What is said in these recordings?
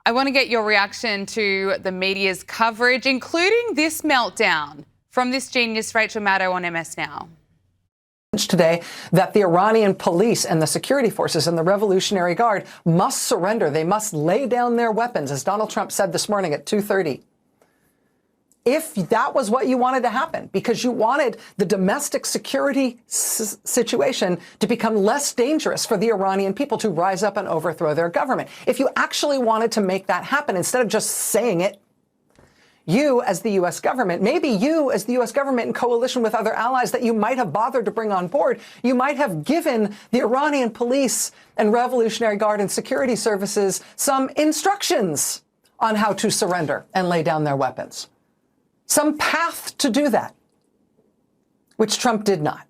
I want to get your reaction to the media's coverage, including this meltdown from this genius Rachel Maddow on MS Now. Today that the Iranian police and the security forces and the Revolutionary Guard must surrender. They must lay down their weapons, as Donald Trump said this morning at 2:30. If that was what you wanted to happen, because you wanted the domestic security situation to become less dangerous for the Iranian people to rise up and overthrow their government, if you actually wanted to make that happen, instead of just saying it, you as the U.S. government, maybe you as the U.S. government in coalition with other allies that you might have bothered to bring on board, you might have given the Iranian police and Revolutionary Guard and security services some instructions on how to surrender and lay down their weapons. Some path to do that, which Trump did not.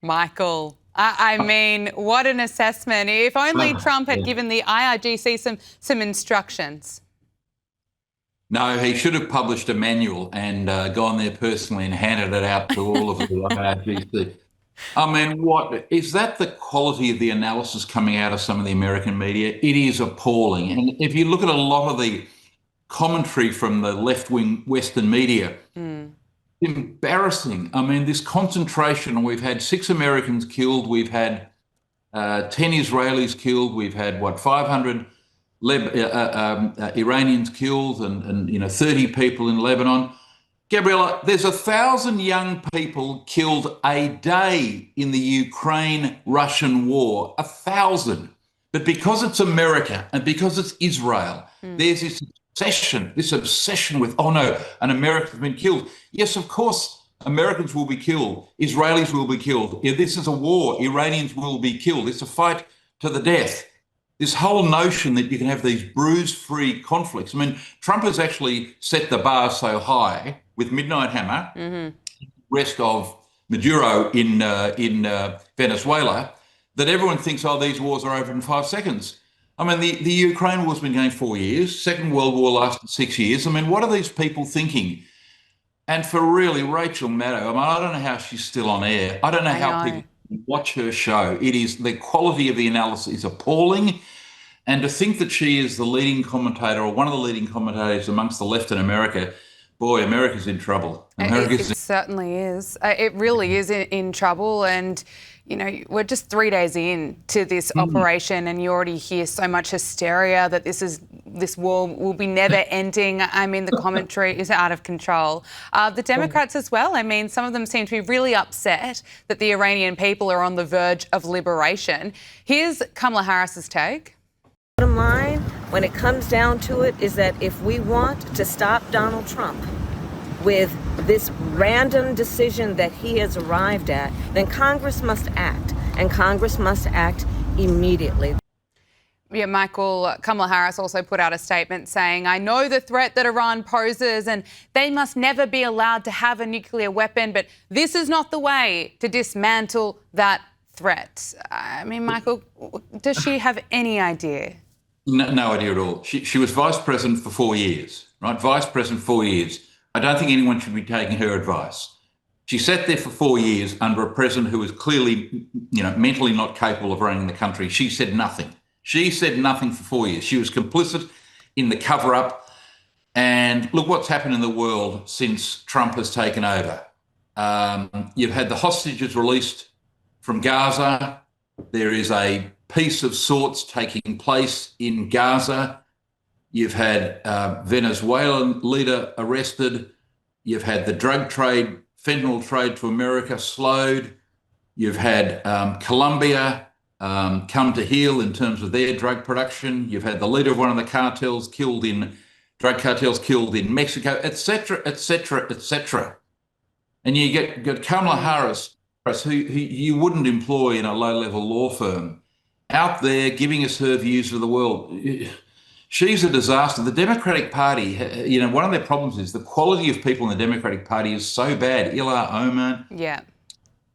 Michael, I mean, what an assessment. If only Trump had given the IRGC some instructions. No, he should have published a manual and gone there personally and handed it out to all of the IRGC. I mean, what is that the quality of the analysis coming out of some of the American media? It is appalling. And if you look at a lot of the commentary from the left-wing Western media, embarrassing. I mean, this concentration, we've had 6 Americans killed, we've had 10 Israelis killed, we've had, 500 Iranians killed and 30 people in Lebanon. Gabriella, there's 1,000 young people killed a day in the Ukraine-Russian war, 1,000. But because it's America and because it's Israel, there's this obsession with, oh no, an American's been killed. Yes, of course, Americans will be killed. Israelis will be killed. If this is a war, Iranians will be killed. It's a fight to the death. This whole notion that you can have these bruise-free conflicts. I mean, Trump has actually set the bar so high with Midnight Hammer, rest of Maduro in Venezuela, that everyone thinks, oh, these wars are over in 5 seconds. I mean, the Ukraine war's been going 4 years. Second World War lasted 6 years. I mean, what are these people thinking? And for really, Rachel Maddow, I mean, I don't know how she's still on air. I don't know how people watch her show. It is, the quality of the analysis is appalling. And to think that she is the leading commentator or one of the leading commentators amongst the left in America, boy, America's in trouble. It certainly is. It really is in trouble. And, you know, we're just 3 days in to this operation and you already hear so much hysteria that this war will be never ending. I mean, the commentary is out of control. The Democrats as well. I mean, some of them seem to be really upset that the Iranian people are on the verge of liberation. Here's Kamala Harris's take. Bottom line, when it comes down to it, is that if we want to stop Donald Trump with this random decision that he has arrived at, then Congress must act, and Congress must act immediately. Yeah, Michael, Kamala Harris also put out a statement saying, I know the threat that Iran poses and they must never be allowed to have a nuclear weapon, but this is not the way to dismantle that threat. I mean, Michael, does she have any idea? No idea at all. She was vice president for 4 years, right? Vice president 4 years. I don't think anyone should be taking her advice. She sat there for 4 years under a president who was clearly, mentally not capable of running the country. She said nothing. She said nothing for 4 years. She was complicit in the cover-up. And look what's happened in the world since Trump has taken over. You've had the hostages released from Gaza. There is a peace of sorts taking place in Gaza. You've had Venezuelan leader arrested. You've had the drug trade, fentanyl trade to America slowed. You've had Colombia come to heel in terms of their drug production. You've had the leader of one of the cartels drug cartels killed in Mexico, et cetera, et cetera, et cetera. And you get Kamala Harris, who you wouldn't employ in a low-level law firm, out there giving us her views of the world. She's a disaster. The Democratic Party, one of their problems is the quality of people in the Democratic Party is so bad. Ilhan Omar,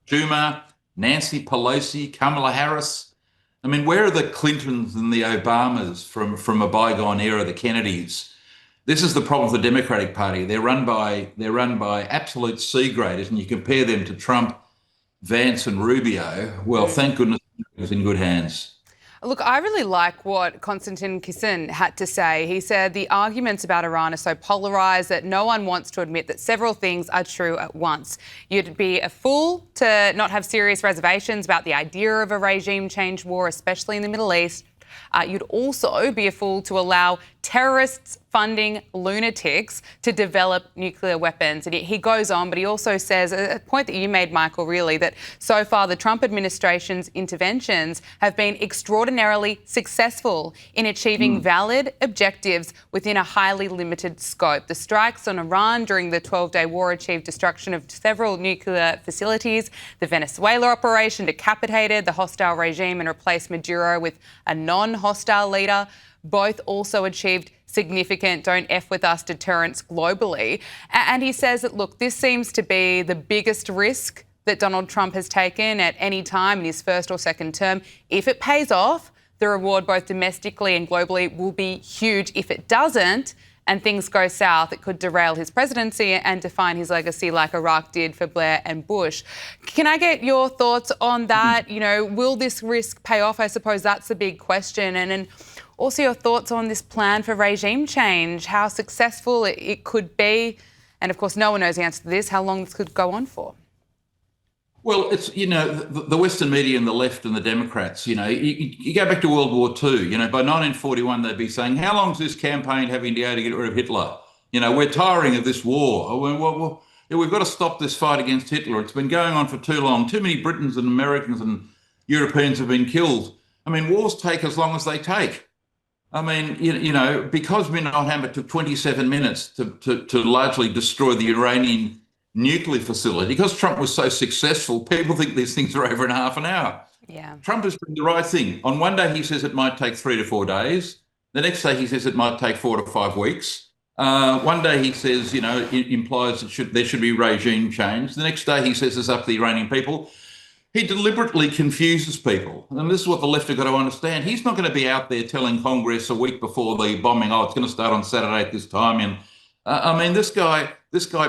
Schumer, Nancy Pelosi, Kamala Harris. I mean, where are the Clintons and the Obamas from a bygone era, the Kennedys? This is the problem with the Democratic Party. They're run by absolute C graders, and you compare them to Trump, Vance and Rubio. Well, thank goodness he was in good hands. Look, I really like what Konstantin Kisin had to say. He said the arguments about Iran are so polarised that no one wants to admit that several things are true at once. You'd be a fool to not have serious reservations about the idea of a regime change war, especially in the Middle East. You'd also be a fool to allow terrorists funding lunatics to develop nuclear weapons. And he goes on, but he also says, a point that you made, Michael, really, that so far the Trump administration's interventions have been extraordinarily successful in achieving valid objectives within a highly limited scope. The strikes on Iran during the 12-day war achieved destruction of several nuclear facilities. The Venezuela operation decapitated the hostile regime and replaced Maduro with a non-hostile leader. Both also achieved significant don't F with us deterrence globally. And he says that, look, this seems to be the biggest risk that Donald Trump has taken at any time in his first or second term. If it pays off, the reward both domestically and globally will be huge. If it doesn't, and things go south, it could derail his presidency and define his legacy like Iraq did for Blair and Bush. Can I get your thoughts on that? You know, will this risk pay off? I suppose that's the big question. And also your thoughts on this plan for regime change, how successful it could be. And of course, no one knows the answer to this, how long this could go on for. Well, it's, you know, the Western media and the left and the Democrats, you know, you go back to World War II, you know, by 1941, they'd be saying, how long is this campaign having to go to get rid of Hitler? You know, we're tiring of this war. We've got to stop this fight against Hitler. It's been going on for too long. Too many Britons and Americans and Europeans have been killed. I mean, wars take as long as they take. I mean, you know, because Hammer took 27 minutes to largely destroy the Iranian nuclear facility, because Trump was so successful, people think these things are over in half an hour. Yeah. Trump has done the right thing. On one day, he says it might take 3 to 4 days. The next day, he says it might take 4 to 5 weeks. One day, he says, you know, it implies there should be regime change. The next day, he says it's up to the Iranian people. He deliberately confuses people. And this is what the left have got to understand. He's not going to be out there telling Congress a week before the bombing, oh, it's going to start on Saturday at this time. And I mean, this guy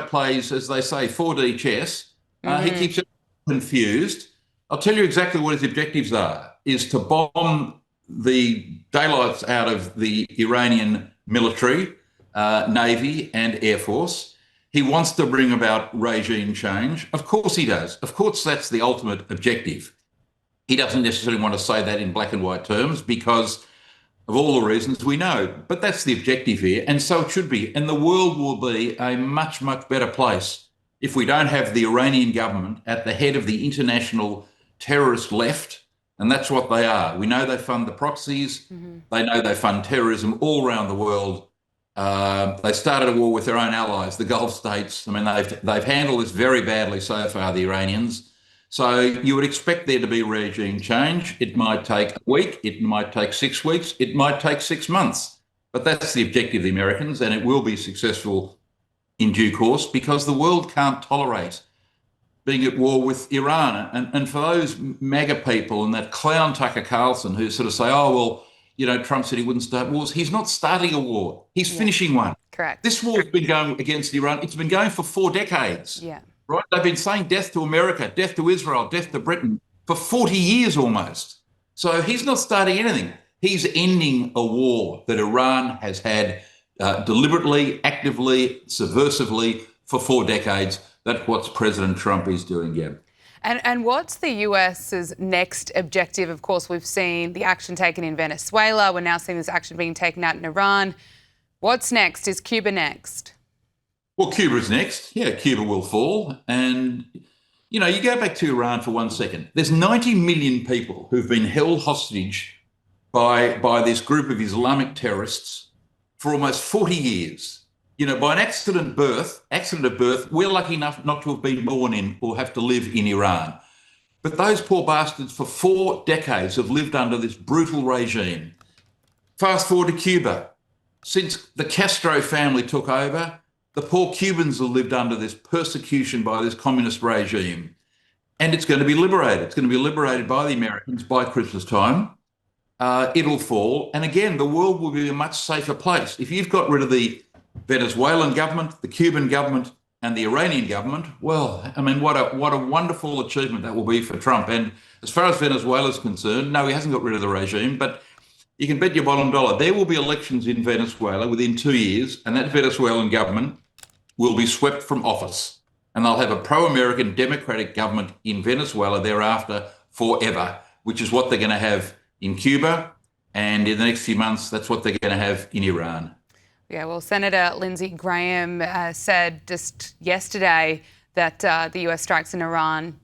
plays, as they say, 4D chess. He keeps it confused. I'll tell you exactly what his objectives are, is to bomb the daylights out of the Iranian military, Navy and Air Force. He wants to bring about regime change. Of course he does. Of course that's the ultimate objective. He doesn't necessarily want to say that in black and white terms because of all the reasons we know. But that's the objective here, and so it should be. And the world will be a much, much better place if we don't have the Iranian government at the head of the international terrorist left, and that's what they are. We know they fund the proxies. They know they fund terrorism all around the world. They started a war with their own allies, the Gulf states. I mean, they've handled this very badly so far, the Iranians. So you would expect there to be regime change. It might take a week, it might take 6 weeks, it might take 6 months. But that's the objective of the Americans, and it will be successful in due course because the world can't tolerate being at war with Iran. And for those MAGA people and that clown Tucker Carlson who sort of say, oh, well, you know, Trump said he wouldn't start wars. He's not starting a war. He's finishing one. Correct. This war's been going against Iran. It's been going for 4 decades. Yeah. Right? They've been saying death to America, death to Israel, death to Britain for 40 years almost. So he's not starting anything. He's ending a war that Iran has had deliberately, actively, subversively for 4 decades. That's what President Trump is doing, yeah. And what's the US's next objective? Of course, we've seen the action taken in Venezuela. We're now seeing this action being taken out in Iran. What's next? Is Cuba next? Well, Cuba's next. Yeah, Cuba will fall. And, you know, you go back to Iran for 1 second. There's 90 million people who've been held hostage by this group of Islamic terrorists for almost 40 years. You know, by an accident of birth, we're lucky enough not to have been born in or have to live in Iran. But those poor bastards for 4 decades have lived under this brutal regime. Fast forward to Cuba. Since the Castro family took over, the poor Cubans have lived under this persecution by this communist regime. And it's going to be liberated. It's going to be liberated by the Americans by Christmas time. It'll fall. And again, the world will be a much safer place. If you've got rid of the Venezuelan government, the Cuban government, and the Iranian government, well, I mean, what a wonderful achievement that will be for Trump. And As far as Venezuela is concerned, no, he hasn't got rid of the regime, but you can bet your bottom dollar there will be elections in Venezuela within 2 years, and that Venezuelan government will be swept from office. And they'll have a pro-American democratic government in Venezuela thereafter forever, which is what they're going to have in Cuba. And in the next few months, that's what they're going to have in Iran. Yeah, well, Senator Lindsey Graham said just yesterday that the US strikes in Iran,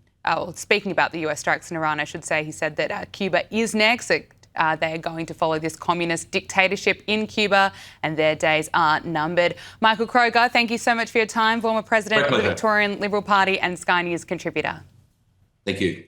speaking about the US strikes in Iran, I should say, he said that Cuba is next. They are going to follow this communist dictatorship in Cuba and their days are numbered. Michael Kroger, thank you so much for your time, former president of the Victorian Liberal Party and Sky News contributor. Thank you.